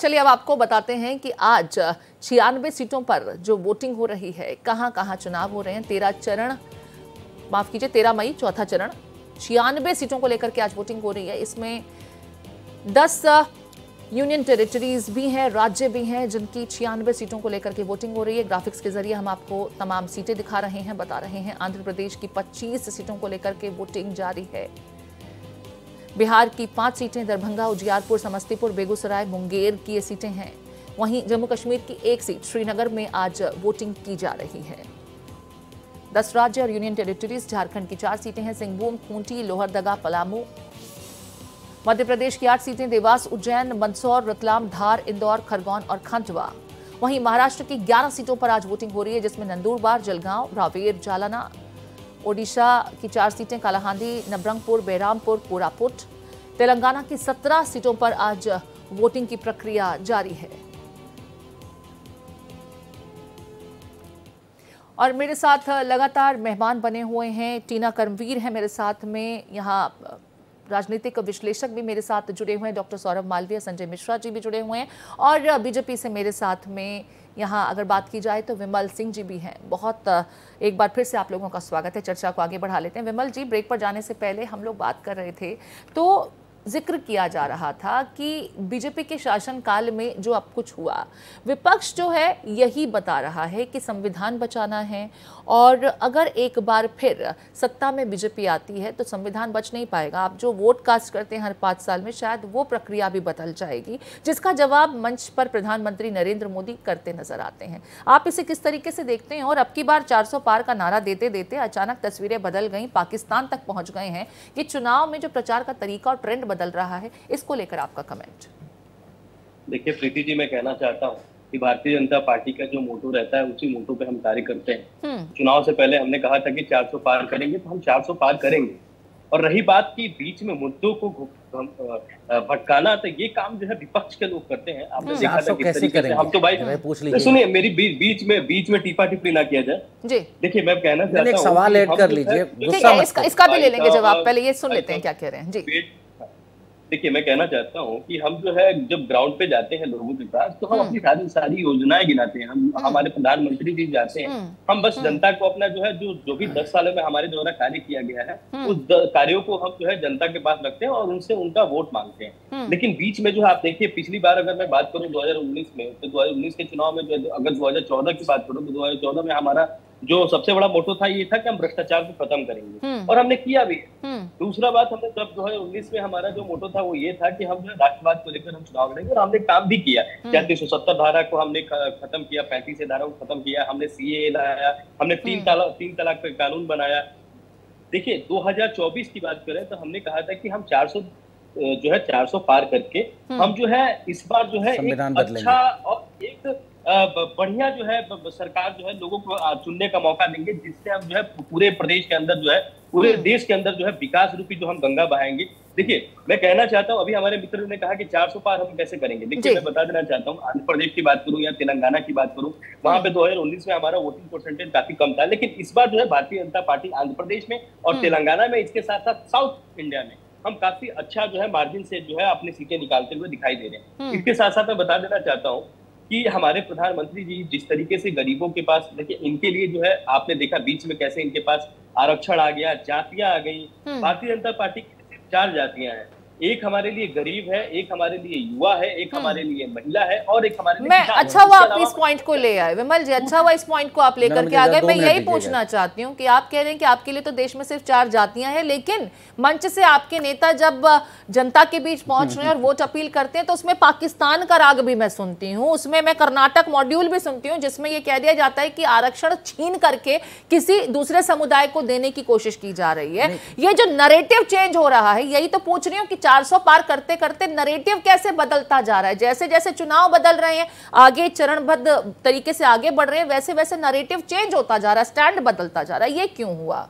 चलिए अब आपको बताते हैं कि आज 96 सीटों पर जो वोटिंग हो रही है, कहां कहां चुनाव हो रहे हैं। 13 मई चौथा चरण, 96 सीटों को लेकर के आज वोटिंग हो रही है। इसमें 10 यूनियन टेरिटरीज भी हैं, राज्य भी हैं, जिनकी 96 सीटों को लेकर के वोटिंग हो रही है। ग्राफिक्स के जरिए हम आपको तमाम सीटें दिखा रहे हैं, बता रहे हैं। आंध्र प्रदेश की 25 सीटों को लेकर के वोटिंग जारी है। बिहार की 5 सीटें, दरभंगा, उजियारपुर, समस्तीपुर, बेगूसराय, मुंगेर की ये सीटें हैं। वहीं जम्मू कश्मीर की 1 सीट श्रीनगर में आज वोटिंग की जा रही है। 10 राज्य और यूनियन टेरिटरीज, झारखंड की 4 सीटें हैं, सिंहभूम, खूंटी, लोहरदगा, पलामू। मध्य प्रदेश की 8 सीटें, देवास, उज्जैन, मंदसौर, रतलाम, धार, इंदौर, खरगोन और खंडवा। वहीं महाराष्ट्र की 11 सीटों पर आज वोटिंग हो रही है, जिसमें नंदुरबार, जलगांव, रावेर, जालना। ओडिशा की 4 सीटें, कालाहांडी, नबरंगपुर, बेरामपुर, कोरापुट। तेलंगाना की 17 सीटों पर आज वोटिंग की प्रक्रिया जारी है। और मेरे साथ लगातार मेहमान बने हुए हैं, टीना कर्मवीर है मेरे साथ में, यहाँ राजनीतिक विश्लेषक भी मेरे साथ जुड़े हुए हैं, डॉक्टर सौरभ मालवीय, संजय मिश्रा जी भी जुड़े हुए हैं, और बीजेपी से मेरे साथ में यहाँ अगर बात की जाए तो विमल सिंह जी भी हैं। बहुत एक बार फिर से आप लोगों का स्वागत है। चर्चा को आगे बढ़ा लेते हैं। विमल जी, ब्रेक पर जाने से पहले हम लोग बात कर रहे थे तो जिक्र किया जा रहा था कि बीजेपी के शासनकाल में जो अब कुछ हुआ, विपक्ष जो है यही बता रहा है कि संविधान बचाना है, और अगर एक बार फिर सत्ता में बीजेपी आती है तो संविधान बच नहीं पाएगा। आप जो वोट कास्ट करते हैं हर 5 साल में, शायद वो प्रक्रिया भी बदल जाएगी, जिसका जवाब मंच पर प्रधानमंत्री नरेंद्र मोदी करते नजर आते हैं। आप इसे किस तरीके से देखते हैं? और अब की बार 400 पार का नारा देते देते अचानक तस्वीरें बदल गई, पाकिस्तान तक पहुंच गए हैं कि चुनाव में जो प्रचार का तरीका और ट्रेंड बदल रहा है, इसको लेकर आपका कमेंट। देखिए प्रीति जी, मैं कहना चाहता हूँ कि भारतीय जनता पार्टी का जो मोटो रहता है उसी मोटो पे हम कार्य करते हैं। चुनाव से पहले हमने कहा था कि 400 पार करेंगे, तो हम 400 पार करेंगे। और रही बात की बीच में मुद्दों को भटकाना, तो ये काम जो है विपक्ष के लोग करते हैं। आपने देखा था किस तरीके से हम तो भाई सुनिए, मेरी बीच में टीपा टिप्पणी ना किया जाए जी। देखिए मैं कहना चाहता हूँ, सवाल ऐड कर लीजिए, इसका भी ले लेंगे जवाब, पहले ये सुन लेते हैं क्या कह रहे हैं जी। देखिए मैं कहना चाहता हूँ कि हम जो है जब ग्राउंड पे जाते हैं लोगों के पास, तो हम अपनी सारी योजनाएं गिनाते हैं। हम हमारे प्रधानमंत्री जी जाते हैं, हम बस जनता को अपना जो है जो भी 10 सालों में हमारे द्वारा कार्य किया गया है, उस कार्यों को हम जो है जनता के पास रखते हैं और उनसे उनका वोट मांगते हैं। लेकिन बीच में जो है आप देखिए, पिछली बार अगर मैं बात करूँ 2019 में, तो 2019 के चुनाव में जो, अगर 2014 की बात करूँ तो 2014 में हमारा जो सबसे बड़ा मोटो था ये था कि हम भ्रष्टाचार को खत्म करेंगे, और हमने किया भी। दूसरा बात, हमने जब 2019 में हमारा जो मोटो था वो ये था कि हम जो है राष्ट्रवाद को लेकर हम चुनाव लड़ेंगे, और हमने काम भी किया। 370 धारा को हमने खत्म किया, 35 धारा को खत्म किया, हमने सीए लाया, हमने 3 तलाक का कानून बनाया। देखिए 2024 की बात करें तो हमने कहा था कि हम 400 पार करके हम जो है इस बार जो है एक अच्छा और एक बढ़िया जो है सरकार जो है लोगों को चुनने का मौका देंगे, जिससे हम जो है पूरे प्रदेश के अंदर जो है, पूरे देश के अंदर जो है विकास रूपी जो हम गंगा बहाएंगे। देखिए मैं कहना चाहता हूँ, अभी हमारे मित्र ने कहा कि 400 पार हम कैसे करेंगे। देखिए मैं बता देना चाहता हूँ, आंध्र प्रदेश की बात करूँ या तेलंगाना की बात करूँ, वहां पे 2019 में हमारा वोटिंग परसेंटेज काफी कम था। लेकिन इस बार जो है भारतीय जनता पार्टी आंध्र प्रदेश में और तेलंगाना में, इसके साथ साथ साउथ इंडिया में हम काफी अच्छा जो है मार्जिन से जो है अपनी सीटें निकालते हुए दिखाई दे रहे हैं। इसके साथ साथ मैं बता देना चाहता हूँ कि हमारे प्रधानमंत्री जी जिस तरीके से गरीबों के पास, देखिए इनके लिए जो है आपने देखा बीच में कैसे इनके पास आरक्षण आ गया, जातियां आ गई। भारतीय जनता पार्टी की सिर्फ 4 जातियां हैं, एक हमारे लिए गरीब है, एक हमारे लिए युवा है, एक हमारे लिए महिला है, और एक हमारे लिए मैं अच्छा हुआ आप इस पॉइंट को ले आए विमल जी, अच्छा हुआ इस पॉइंट को आप लेकर के आ गए। मैं यही पूछना चाहती हूँ कि आप कह रहे हैं कि आपके लिए तो देश में सिर्फ 4 जातियां हैं, लेकिन मंच से आपके नेता जब जनता के बीच पहुंच रहे हैं और वोट अपील करते हैं तो उसमें पाकिस्तान का राग भी मैं सुनती हूँ, उसमें मैं कर्नाटक मॉड्यूल भी सुनती हूँ, जिसमें यह कह दिया जाता है कि आरक्षण छीन करके किसी दूसरे समुदाय को देने की कोशिश की जा रही है। ये जो नरेटिव चेंज हो रहा है, यही तो पूछ रही हूँ कि 400 पार करते करते नरेटिव कैसे बदलता जा रहा है? जैसे जैसे चुनाव बदल रहे हैं, आगे चरणबद्ध तरीके से आगे बढ़ रहे हैं, वैसे वैसे नरेटिव चेंज होता जा रहा है, स्टैंड बदलता जा रहा है। ये क्यों हुआ?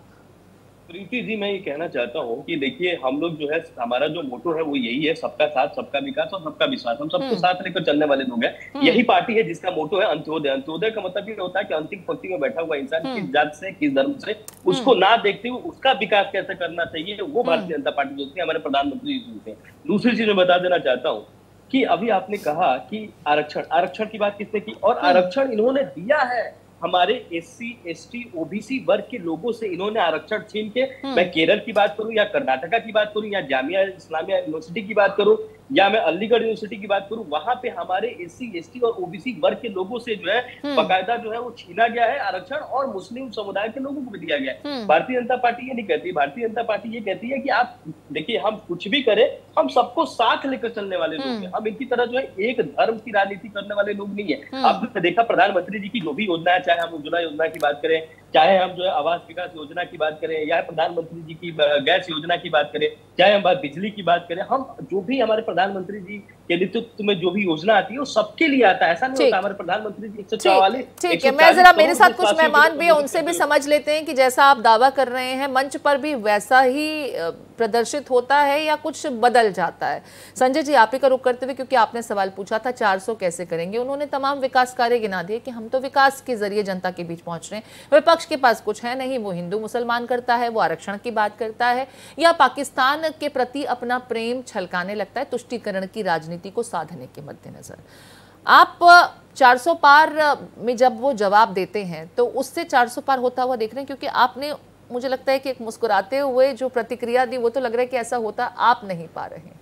प्रीति जी मैं ये कहना चाहता हूँ कि देखिए हम लोग जो है, हमारा जो मोटो है वो यही है, सबका साथ, सबका विकास और सबका विश्वास। हम सबको साथ लेकर चलने वाले लोग हैं। यही पार्टी है जिसका मोटो है अंत्योदय। अंत्योदय का मतलब ये होता है कि अंतिम पंक्ति में बैठा हुआ इंसान किस जात से, किस धर्म से, उसको ना देखते हुए उसका विकास कैसे करना चाहिए, वो भारतीय जनता पार्टी सोचती है, हमारे प्रधानमंत्री जी सोचते हैं। दूसरी चीज मैं बता देना चाहता हूँ कि अभी आपने कहा कि आरक्षण की बात किसने की, और आरक्षण इन्होंने दिया है हमारे एससी एसटी ओबीसी वर्ग के लोगों से। इन्होंने आरक्षण छीन के, मैं केरल की बात करूं या कर्नाटका की बात करूं या जामिया इस्लामिया यूनिवर्सिटी की बात करूं या मैं अलीगढ़ यूनिवर्सिटी की बात करूं, वहां पे हमारे एससी एसटी और ओबीसी वर्ग के लोगों से जो है बाकायदा जो है वो छीना गया है आरक्षण, और मुस्लिम समुदाय के लोगों को भी दिया गया है। भारतीय जनता पार्टी ये नहीं कहती, भारतीय जनता पार्टी ये कहती है कि आप देखिए, हम कुछ भी करें, हम सबको साथ लेकर चलने वाले लोग हैं। हम इनकी तरह जो है एक धर्म की राजनीति करने वाले लोग नहीं है। आपने देखा प्रधानमंत्री जी की जो भी योजना है, चाहे हम उज्ज्वला योजना की बात करें, चाहे हम जो है आवास विकास योजना की बात करें, या प्रधानमंत्री जी की गैस योजना की बात करें, चाहे हम बिजली की बात करें, हम जो भी हमारे प्रधानमंत्री जी के नेतृत्व में जो भी योजना आती है वो सबके लिए आता है। ऐसा नहीं होता हमारे प्रधानमंत्री जी 144। ठीक है, मैं जरा, मेरे साथ कुछ मेहमान भी है, उनसे भी समझ लेते हैं कि जैसा आप दावा कर रहे हैं मंच पर भी वैसा ही प्रदर्शित होता है या कुछ बदल जाता है। संजय जी, आप ही का रुख करते हुए, क्योंकि आपने सवाल पूछा था 400 कैसे करेंगे, उन्होंने तमाम विकास कार्य गिना दिए कि हम तो विकास के जरिए जनता के बीच पहुंच रहे हैं, विपक्ष के पास कुछ है नहीं, वो हिंदू मुसलमान करता है, वो आरक्षण की बात करता है या पाकिस्तान के प्रति अपना प्रेम छलकाने लगता है तुष्टीकरण की राजनीति को साधने के मद्देनजर। आप 400 पार में जब वो जवाब देते हैं तो उससे 400 पार होता हुआ देख रहे हैं, क्योंकि आपने, मुझे लगता है कि एक मुस्कुराते हुए जो प्रतिक्रिया दी वो तो लग रहा है कि ऐसा होता आप नहीं पा रहे हैं।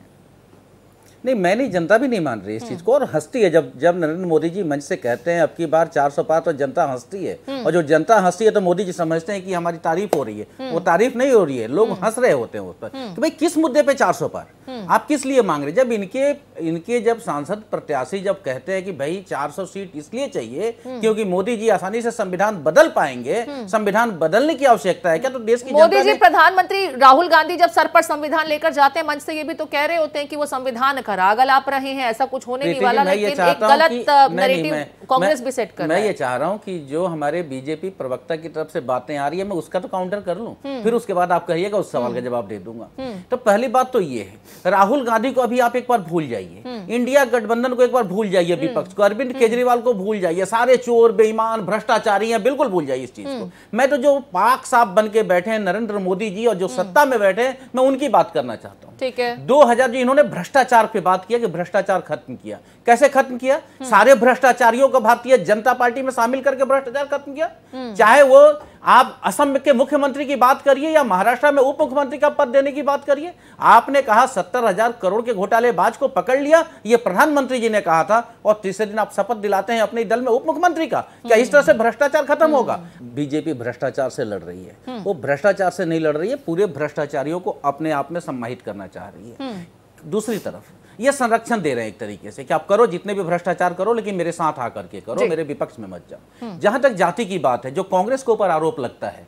नहीं, मैं नहीं, जनता भी नहीं मान रही इस चीज को, और हंसती है जब नरेंद्र मोदी जी मंच से कहते हैं अब की बार 400 पार, तो जनता हंसती है। और जो जनता हंसती है तो मोदी जी समझते हैं कि हमारी तारीफ हो रही है। वो तारीफ नहीं हो रही है, लोग हंस रहे होते हैं उस पर कि भाई किस मुद्दे पे 400 पार, आप किस लिए मांग रहे। जब इनके जब सांसद प्रत्याशी जब कहते हैं कि भाई 400 सीट इसलिए चाहिए क्योंकि मोदी जी आसानी से संविधान बदल पाएंगे, संविधान बदलने की आवश्यकता है क्या, तो देश की मोदी जी, प्रधानमंत्री राहुल गांधी जब सर पर संविधान लेकर जाते हैं मंच से, ये भी तो कह रहे होते हैं कि वो संविधान राग अलाप रहे हैं, ऐसा कुछ होने नहीं वाला, लेकिन एक गलत नैरेटिव कांग्रेस भी सेट कर रहा है। मैं ये चाह रहा हूं कि जो हमारे बीजेपी प्रवक्ता की तरफ से बातें आ रही है, मैं उसका तो काउंटर कर लूं, फिर उसके बाद आप कहिएगा, उस सवाल का जवाब दे दूंगा। तो पहली बात तो ये है, राहुल गांधी को अभी आप एक बार भूल जाइए, इंडिया गठबंधन को एक बार भूल जाइए, विपक्ष को, अरविंद केजरीवाल को भूल जाइए, सारे चोर बेईमान भ्रष्टाचारी हैं, बिल्कुल भूल जाइए इस चीज को। मैं तो जो पाक साहब बन के बैठे हैं नरेंद्र मोदी जी और जो सत्ता में बैठे हैं, मैं उनकी बात करना चाहता हूं। ठीक है, 2000 जो इन्होंने भ्रष्टाचार पे बात किया कि भ्रष्टाचार खत्म किया, कैसे खत्म किया, सारे भ्रष्टाचारियों को भारतीय जनता पार्टी में शामिल करके भ्रष्टाचार खत्म किया। चाहे वो आप असम के मुख्यमंत्री की बात करिए या महाराष्ट्र में उप मुख्यमंत्री का पद देने की बात करिए, आपने कहा 70,000 करोड़ के घोटालेबाज को पकड़ लिया, ये प्रधानमंत्री जी ने कहा था, और तीसरे दिन आप शपथ दिलाते हैं अपने दल में उप मुख्यमंत्री का। क्या इस तरह से भ्रष्टाचार खत्म होगा? बीजेपी भ्रष्टाचार से लड़ रही है, वो भ्रष्टाचार से नहीं लड़ रही है, पूरे भ्रष्टाचारियों को अपने आप में समाहित करना चाह रही है। दूसरी तरफ ये संरक्षण दे रहे हैं एक तरीके से कि आप करो, जितने भी भ्रष्टाचार करो, लेकिन मेरे साथ आकर के करो, मेरे विपक्ष में मत जाओ। जहां तक जाति की बात है, जो कांग्रेस के ऊपर आरोप लगता है,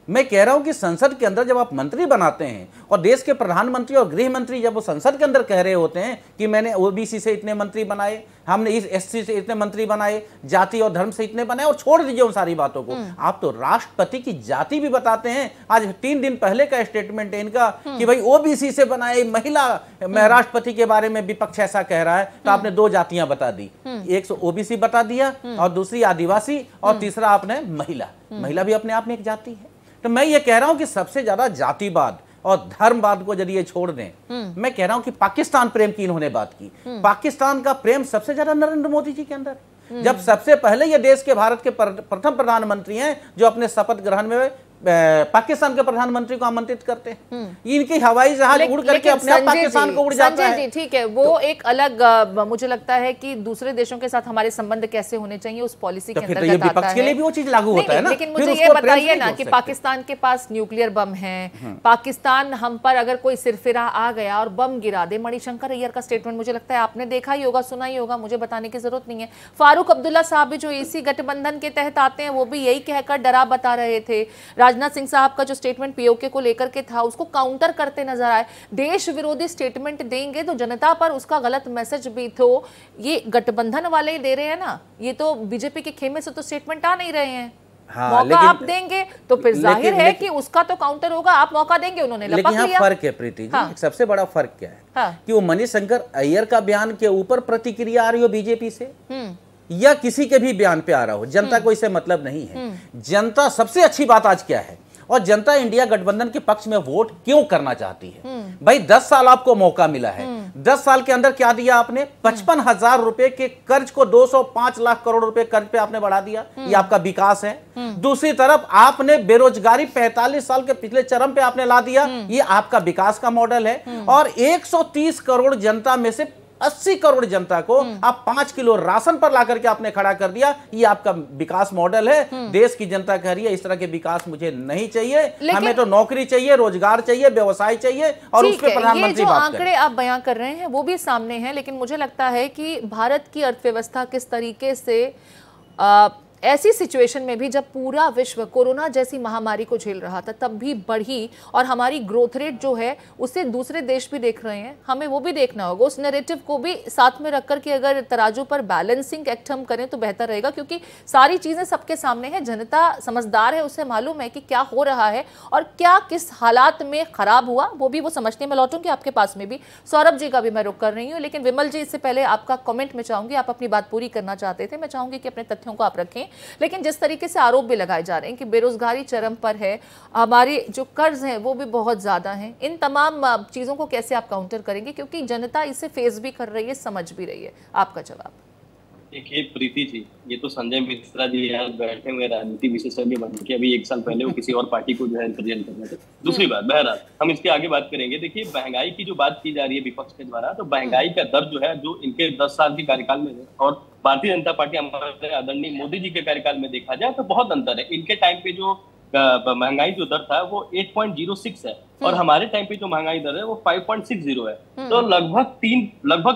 मैं कह रहा हूं कि संसद के अंदर जब आप मंत्री बनाते हैं और देश के प्रधानमंत्री और गृह मंत्री जब वो संसद के अंदर कह रहे होते हैं कि मैंने ओबीसी से इतने मंत्री बनाए, हमने इस एससी से इतने मंत्री बनाए, जाति और धर्म से इतने बनाए, और छोड़ दीजिए उन सारी बातों को, आप तो राष्ट्रपति की जाति भी बताते हैं। आज 3 दिन पहले का स्टेटमेंट है इनका कि भाई ओबीसी से बनाए, महिला राष्ट्रपति के बारे में विपक्ष ऐसा कह रहा है, तो आपने 2 जातियां बता दी, एक ओबीसी बता दिया और दूसरी आदिवासी, और तीसरा आपने महिला भी अपने आप में एक जाति है। तो मैं ये कह रहा हूं कि सबसे ज्यादा जातिवाद और धर्मवाद को यदि ये छोड़ दें, मैं कह रहा हूं कि पाकिस्तान प्रेम की इन्होंने बात की, पाकिस्तान का प्रेम सबसे ज्यादा नरेंद्र मोदी जी के अंदर। जब सबसे पहले ये देश के भारत के प्रथम प्रधानमंत्री हैं जो अपने शपथ ग्रहण में पाकिस्तान के प्रधानमंत्री को आमंत्रित करते हैं, इनकी हवाई जहाज उड़ करके अपने आप पाकिस्तान को उड़ जाता है। ठीक है, वो एक अलग, मुझे लगता है कि दूसरे देशों के साथ हमारे संबंध कैसे होने चाहिए उस पॉलिसी के अंतर्गत आता है। के लिए भी वो चीज लागू होता है ना। लेकिन मुझे ये बताइए ना कि पाकिस्तान के पास न्यूक्लियर बम है, पाकिस्तान हम पर अगर कोई सिरफिरा आ गया और बम गिरा दे, मणिशंकर अय्यर का स्टेटमेंट मुझे लगता है आपने देखा ही होगा, सुना ही होगा, मुझे बताने की जरूरत नहीं है। फारूक अब्दुल्ला साहब भी जो एसी गठबंधन के तहत आते हैं, वो भी यही कहकर डरा बता रहे थे। राजनाथ सिंह साहब का जो स्टेटमेंट पीओके को लेकर के था, उसको काउंटर करते नजर आए। देश विरोधी स्टेटमेंट देंगे तो जनता पर उसका गलत मैसेज भी तो ये गठबंधन वाले ही दे रहे हैं ना, ये तो बीजेपी के खेमे से तो स्टेटमेंट आ नहीं रहे हैं। हाँ, मौका आप देंगे तो फिर जाहिर है कि उसका तो काउंटर होगा, आप मौका देंगे, उन्होंने लपक लिया। लेकिन फर्क है प्रीति जी, हाँ। सबसे बड़ा फर्क क्या है कि वो मणिशंकर अय्यर का बयान के ऊपर प्रतिक्रिया आ रही हो बीजेपी से या किसी के भी बयान पे आ रहा हो, जनता को इससे मतलब नहीं है। जनता, सबसे अच्छी बात आज क्या है, और जनता इंडिया गठबंधन के पक्ष में वोट क्यों करना चाहती है? भाई 10 साल आपको मौका मिला है, 10 साल के अंदर क्या दिया आपने? 55,000 रुपए के कर्ज को 205 लाख करोड़ रुपए कर्ज पे आपने बढ़ा दिया। ये आपका विकास है। दूसरी तरफ आपने बेरोजगारी 45 साल के पिछले चरम पे आपने ला दिया। ये आपका विकास का मॉडल है। और 130 करोड़ जनता में से 80 करोड़ जनता को आप 5 किलो राशन पर ला करके आपने खड़ा कर दिया। ये आपका विकास मॉडल है। देश की जनता कह रही है इस तरह के विकास मुझे नहीं चाहिए, हमें तो नौकरी चाहिए, रोजगार चाहिए, व्यवसाय चाहिए, और उस पर प्रधानमंत्री बात करें। आंकड़े आप बयां कर रहे हैं वो भी सामने हैं, लेकिन मुझे लगता है कि भारत की अर्थव्यवस्था किस तरीके से ऐसी सिचुएशन में भी जब पूरा विश्व कोरोना जैसी महामारी को झेल रहा था तब भी बढ़ी, और हमारी ग्रोथ रेट जो है उसे दूसरे देश भी देख रहे हैं। हमें वो भी देखना होगा, उस नैरेटिव को भी साथ में रख कर के अगर तराजू पर बैलेंसिंग एक्ट हम करें तो बेहतर रहेगा, क्योंकि सारी चीज़ें सबके सामने हैं। जनता समझदार है, उसे मालूम है कि क्या हो रहा है और क्या किस हालात में खराब हुआ, वो भी वो समझते हैं। मैं लौटूंगी आपके पास में भी, सौरभ जी का भी मैं रुख कर रही हूँ, लेकिन विमल जी इससे पहले आपका कमेंट में चाहूंगी। आप अपनी बात पूरी करना चाहते थे, मैं चाहूंगी कि अपने तथ्यों को आप रखें। लेकिन जिस तरीके से आरोप भी लगाए जा रहे हैं कि बेरोजगारी चरम पर है, हमारे जो कर्ज हैं वो भी बहुत ज्यादा हैं, इन तमाम चीजों को कैसे आप काउंटर करेंगे, क्योंकि जनता इसे फेस भी कर रही है, समझ भी रही है? आपका जवाब। देखिए प्रीति जी, ये तो संजय मिश्रा जी यहाँ बैठे हुए राजनीति विशेषज्ञ बन के अभी 1 साल पहले वो किसी और पार्टी को जो है रिप्रेजेंट कर रहे थे। दूसरी बात, बहरहाल हम इसके आगे बात करेंगे। देखिए महंगाई की जो बात की जा रही है विपक्ष के द्वारा, तो महंगाई का दर जो है जो इनके 10 साल के कार्यकाल में है और भारतीय जनता पार्टी हमारे आदरणीय मोदी जी के कार्यकाल में देखा जाए तो बहुत अंतर है। इनके टाइम पे जो महंगाई जो दर था वो 8.06 है और हमारे टाइम पे जो महंगाई दर है वो 5.60 है। तो लगभग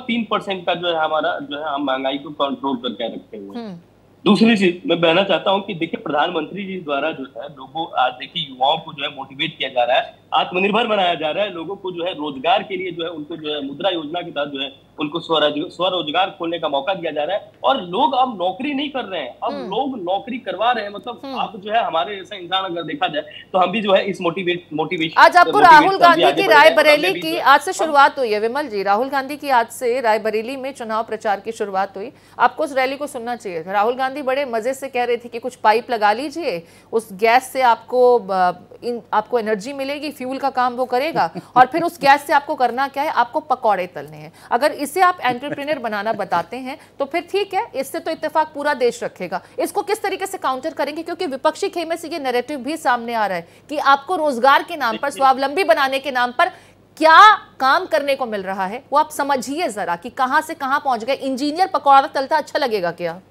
3% का जो है हमारा जो है हम महंगाई को कंट्रोल करके रखे हुए हैं। दूसरी चीज मैं कहना चाहता हूँ कि देखिए प्रधानमंत्री जी द्वारा जो है लोगों, आज देखिए युवाओं को जो है मोटिवेट किया जा रहा है, आत्मनिर्भर बनाया जा रहा है, लोगों को जो है रोजगार के लिए जो है उनको जो है मुद्रा योजना के तहत जो है उनको स्वरोजगार खोलने का मौका दिया जा रहा है। और लोग अब नौकरी नहीं कर रहे हैं, अब लोग नौकरी करवा रहे हैं। मतलब अब जो है हमारे जैसा इंसान अगर देखा जाए तो हम भी जो है इस मोटिवेशन। आज आपको राहुल गांधी की रायबरेली की आज से शुरुआत हुई है विमल जी, राहुल गांधी की आज से रायबरेली में चुनाव प्रचार की शुरुआत हुई। आपको उस रैली को सुनना चाहिए था। राहुल गांधी बड़े मजे से कह रहे थे कि कुछ पाइप लगा लीजिए, उस गैस से आपको एनर्जी मिलेगी, फ्यूल का काम वो करेगा, और फिर उस गैस से आपको करना क्या है, आपको पकौड़े तलने हैं। अगर इसे आप एंटरप्रेन्योर बनाना बताते हैं तो फिर ठीक है, इससे तो इत्तेफाक पूरा देश रखेगा। इसको किस तरीके से काउंटर करेंगे, क्योंकि विपक्षी खेमे से ये नैरेटिव भी सामने आ रहा है कि आपको रोजगार के नाम पर, स्वावलंबी बनाने के नाम पर क्या काम करने को मिल रहा है, वो आप समझिए जरा कि कहां से कहां पहुंच गए। इंजीनियर पकौड़ा तलता अच्छा लगेगा क्या?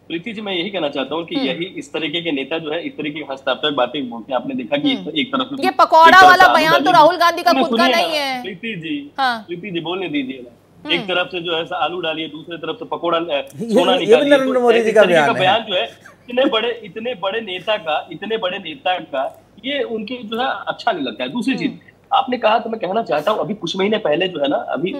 प्रीति जी, मैं यही कहना चाहता हूँ कि यही इस तरीके के नेता जो है इस तरीके की हस्ताक्षर बातें बोलते हैं। आपने देखा कि एक तरफ ये पकौड़ा वाला बयान तो राहुल गांधी का खुद का नहीं है। प्रीति जी बोलने दीजिए ना। एक तरफ से जो है आलू डालिए, दूसरे तरफ से पकौड़ा सोना निकालिए। नरेंद्र मोदी जी का बयान जो है इतने बड़े नेता का ये उनके जो है अच्छा नहीं लगता है। दूसरी चीज आपने कहा तो मैं कहना चाहता हूँ, अभी कुछ महीने पहले जो है ना, अभी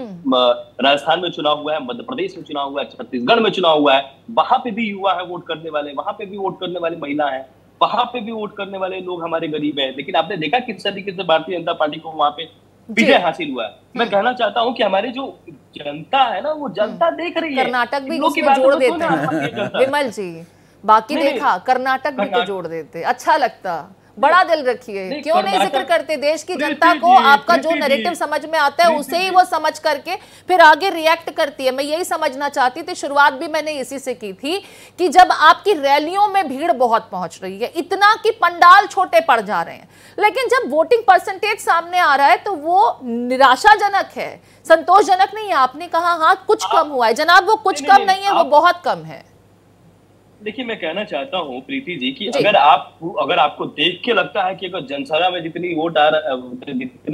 राजस्थान में चुनाव हुआ है, मध्य प्रदेश में चुनाव हुआ है, छत्तीसगढ़ में चुनाव हुआ है। वहां पे भी युवा है वोट करने वाले, वहां पे भी वोट करने वाली महिला है, वहां पे भी वोट करने वाले लोग हमारे गरीब है। लेकिन आपने देखा किस तरीके से भारतीय जनता पार्टी को वहां पे विजय हासिल हुआ है। मैं कहना चाहता हूँ कि हमारी जो जनता है ना, वो जनता देख रही है। कर्नाटक भी इसमें जोड़ देते हैं विमल जी, बाकी देखा कर्नाटक भी तो जोड़ देते, अच्छा लगता। बड़ा दिल रखिए, क्यों नहीं जिक्र करते देश की जनता को? आपका जो नैरेटिव समझ में आता है उसे ही वो समझ करके फिर आगे रिएक्ट करती है। मैं यही समझना चाहती थी, शुरुआत भी मैंने इसी से की थी कि जब आपकी रैलियों में भीड़ बहुत पहुंच रही है, इतना कि पंडाल छोटे पड़ जा रहे हैं, लेकिन जब वोटिंग परसेंटेज सामने आ रहा है तो वो निराशाजनक है, संतोषजनक नहीं है। आपने कहा हाँ कुछ कम हुआ है, जनाब वो कुछ कम नहीं है, वो बहुत कम है। देखिए मैं कहना चाहता हूँ प्रीति जी कि अगर आपको देख के लगता है कि अगर जनसभा में जितने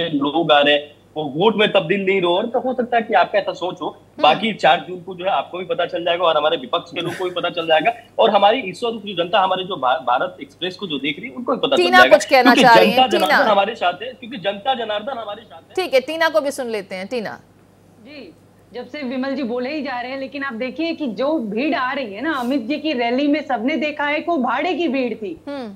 लोग आ रहे हैं वो वोट में तब्दील नहीं हो रहे, तो हो सकता है कि आपका ऐसा सोच हो। बाकी 4 जून को जो है आपको भी पता चल जाएगा और हमारे विपक्ष के लोग को भी पता चल जाएगा, और हमारी इस वक्त जो जनता हमारे जो भारत एक्सप्रेस को जो देख रही है उनको भी पता चल जाएगा। कुछ कहना चाह रही है टीना? हमारे साथ है, क्योंकि जनता जनार्दन हमारे साथ है। ठीक है, टीना को भी सुन लेते हैं। टीना जी, जब से विमल जी बोले ही जा रहे हैं, लेकिन आप देखिए कि जो भीड़ आ रही है ना अमित जी की रैली में, सबने देखा है कि वो भाड़े की भीड़ थी।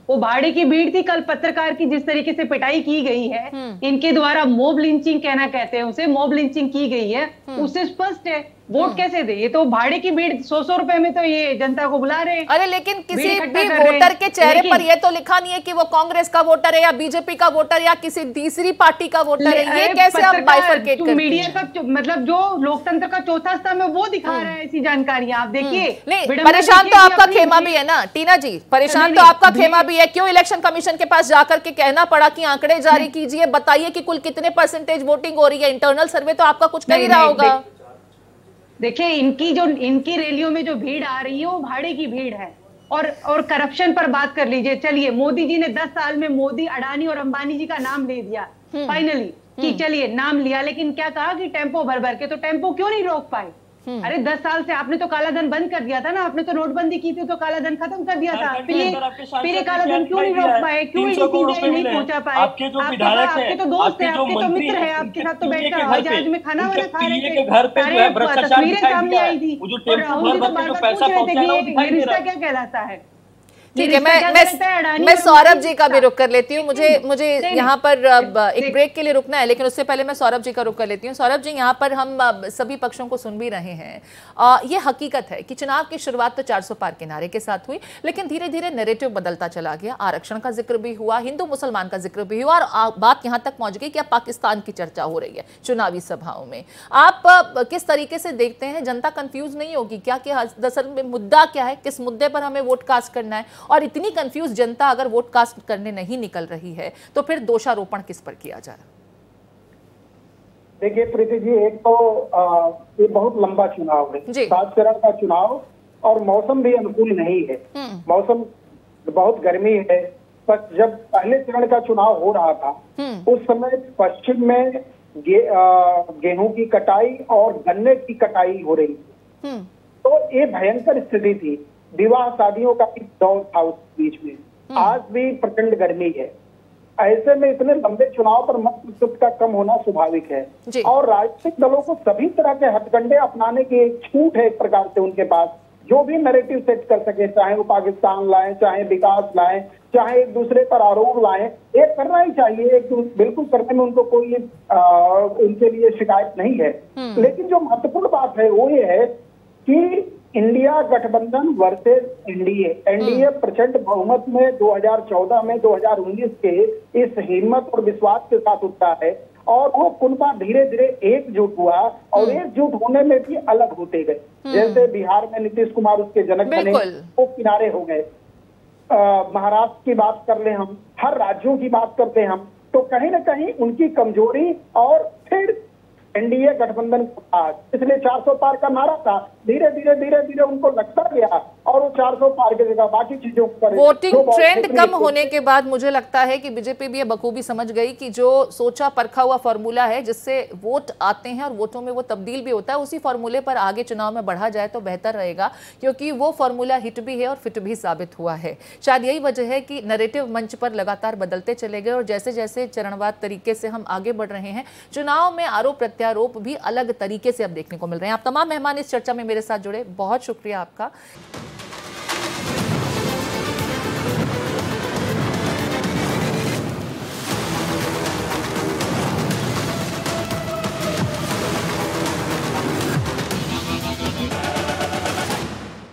वो भाड़े की भीड़ थी। कल पत्रकार की जिस तरीके से पिटाई की गई है, इनके द्वारा मॉब लिंचिंग कहते हैं उसे, मॉब लिंचिंग की गई है, उससे स्पष्ट है वोट कैसे दे? ये तो भाड़े की भीड़, 100 रुपए में तो ये जनता को बुला रहे हैं। अरे लेकिन किसी भी वोटर के चेहरे पर ये तो लिखा नहीं है कि वो कांग्रेस का वोटर है या बीजेपी का वोटर या किसी तीसरी पार्टी का वोटर है। ये कैसे आप बाइफरकेट करते हैं? मीडिया का मतलब जो लोकतंत्र का चौथा स्तंभ है वो दिखा रहा है ऐसी जानकारियां। आप देखिए, नहीं, परेशान तो आपका खेमा भी है ना टीना जी, परेशान तो आपका खेमा भी है। क्यों इलेक्शन कमीशन के पास जाकर के कहना पड़ा कि आंकड़े जारी कीजिए, बताइए कि कुल कितने परसेंटेज वोटिंग हो रही है? इंटरनल सर्वे तो आपका कुछ कर ही रहा होगा। देखिए, इनकी रैलियों में जो भीड़ आ रही है वो भाड़े की भीड़ है। और करप्शन पर बात कर लीजिए। चलिए, मोदी जी ने 10 साल में मोदी, अडानी और अंबानी जी का नाम ले दिया फाइनली, कि चलिए नाम लिया, लेकिन क्या कहा कि टेम्पो भर भर के, तो टेम्पो क्यों नहीं रोक पाए? अरे 10 साल से आपने तो काला धन बंद कर दिया था ना, आपने तो नोटबंदी की थी तो काला धन खत्म कर दिया था। फिर ये काला धन क्यों नहीं रोक पाए? क्यों नहीं पहुंचा पाए? आपके तो दोस्त है, आपके तो मित्र है, आपके साथ तो बैठकर हवाई जहाज में खाना वाना खा रहे थे, तस्वीरें सामने आई थी, और राहुल जी तो बार बार पूछ रहे थे कि ये रिश्ता क्या कहलाता है। ठीक है, मैं सौरभ जी का भी रुख कर लेती हूँ। मुझे यहाँ पर एक ब्रेक के लिए रुकना है, लेकिन उससे पहले मैं सौरभ जी का रुख कर लेती हूँ। सौरभ जी, यहाँ पर हम सभी पक्षों को सुन भी रहे हैं। ये हकीकत है कि चुनाव की शुरुआत तो 400 पार के नारे के साथ हुई, लेकिन धीरे धीरे नैरेटिव बदलता चला गया। आरक्षण का जिक्र भी हुआ, हिंदू मुसलमान का जिक्र भी हुआ, और बात यहाँ तक पहुंच गई कि अब पाकिस्तान की चर्चा हो रही है चुनावी सभाओं में। आप किस तरीके से देखते हैं? जनता कंफ्यूज नहीं होगी क्या कि दरअसल में मुद्दा क्या है, किस मुद्दे पर हमें वोट कास्ट करना है? और इतनी कंफ्यूज जनता अगर वोट कास्ट करने नहीं निकल रही है तो फिर दोषारोपण किस पर किया जाए? देखिए प्रीति जी, एक तो ये बहुत लंबा चुनाव है, 7 चरण का चुनाव, और मौसम भी अनुकूल नहीं है। मौसम बहुत गर्मी है। पर जब पहले चरण का चुनाव हो रहा था उस समय पश्चिम में गेहूं की कटाई और गन्ने की कटाई हो रही थी, तो ये भयंकर स्थिति थी। विवाह शादियों का भी दौर था उस बीच में। आज भी प्रचंड गर्मी है। ऐसे में इतने लंबे चुनाव पर मत प्रतिशत का कम होना स्वाभाविक है, और राजनीतिक दलों को सभी तरह के हथकंडे अपनाने की एक छूट है एक प्रकार से उनके पास, जो भी नैरेटिव सेट कर सके, चाहे वो पाकिस्तान लाए, चाहे विकास लाए, चाहे एक दूसरे पर आरोप लाए, ये करना ही चाहिए। बिल्कुल करने में उनको कोई उनके लिए शिकायत नहीं है। लेकिन जो महत्वपूर्ण बात है वो ये है कि इंडिया गठबंधन वर्सेस एनडीए प्रचंड बहुमत में 2014 में 2019 के इस हिम्मत और विश्वास के साथ उठता है, और वो कुनबा धीरे धीरे एकजुट हुआ, और एकजुट होने में भी अलग होते गए। जैसे बिहार में नीतीश कुमार उसके जनक बने, वो किनारे हो गए। महाराष्ट्र की बात कर ले हम, हर राज्यों की बात करते हम, तो कहीं ना कहीं उनकी कमजोरी, और फिर एनडीए गठबंधन इसलिए 400 पार का नारा था, धीरे धीरे उनको लगता गया, और वो 400 पार के जगह बाकी चीजों पर वोटिंग ट्रेंड कम होने के बाद मुझे लगता है कि बीजेपी भी ये बखूबी समझ गई कि जो सोचा परखा हुआ फॉर्मूला है जिससे वोट आते हैं और वोटों में वो तब्दील भी होता है, उसी फॉर्मूले पर आगे चुनाव में बढ़ा जाए तो बेहतर रहेगा, क्योंकि वो फॉर्मूला हिट भी है और फिट भी साबित हुआ है। शायद यही वजह है कि नैरेटिव मंच पर लगातार बदलते चले गए, और जैसे जैसे चरणवार तरीके से हम आगे बढ़ रहे हैं, चुनाव में आरोप प्रत्यारोप भी अलग तरीके से अब देखने को मिल रहे हैं। आप तमाम मेहमान इस चर्चा में मेरे साथ जुड़े, बहुत शुक्रिया आपका।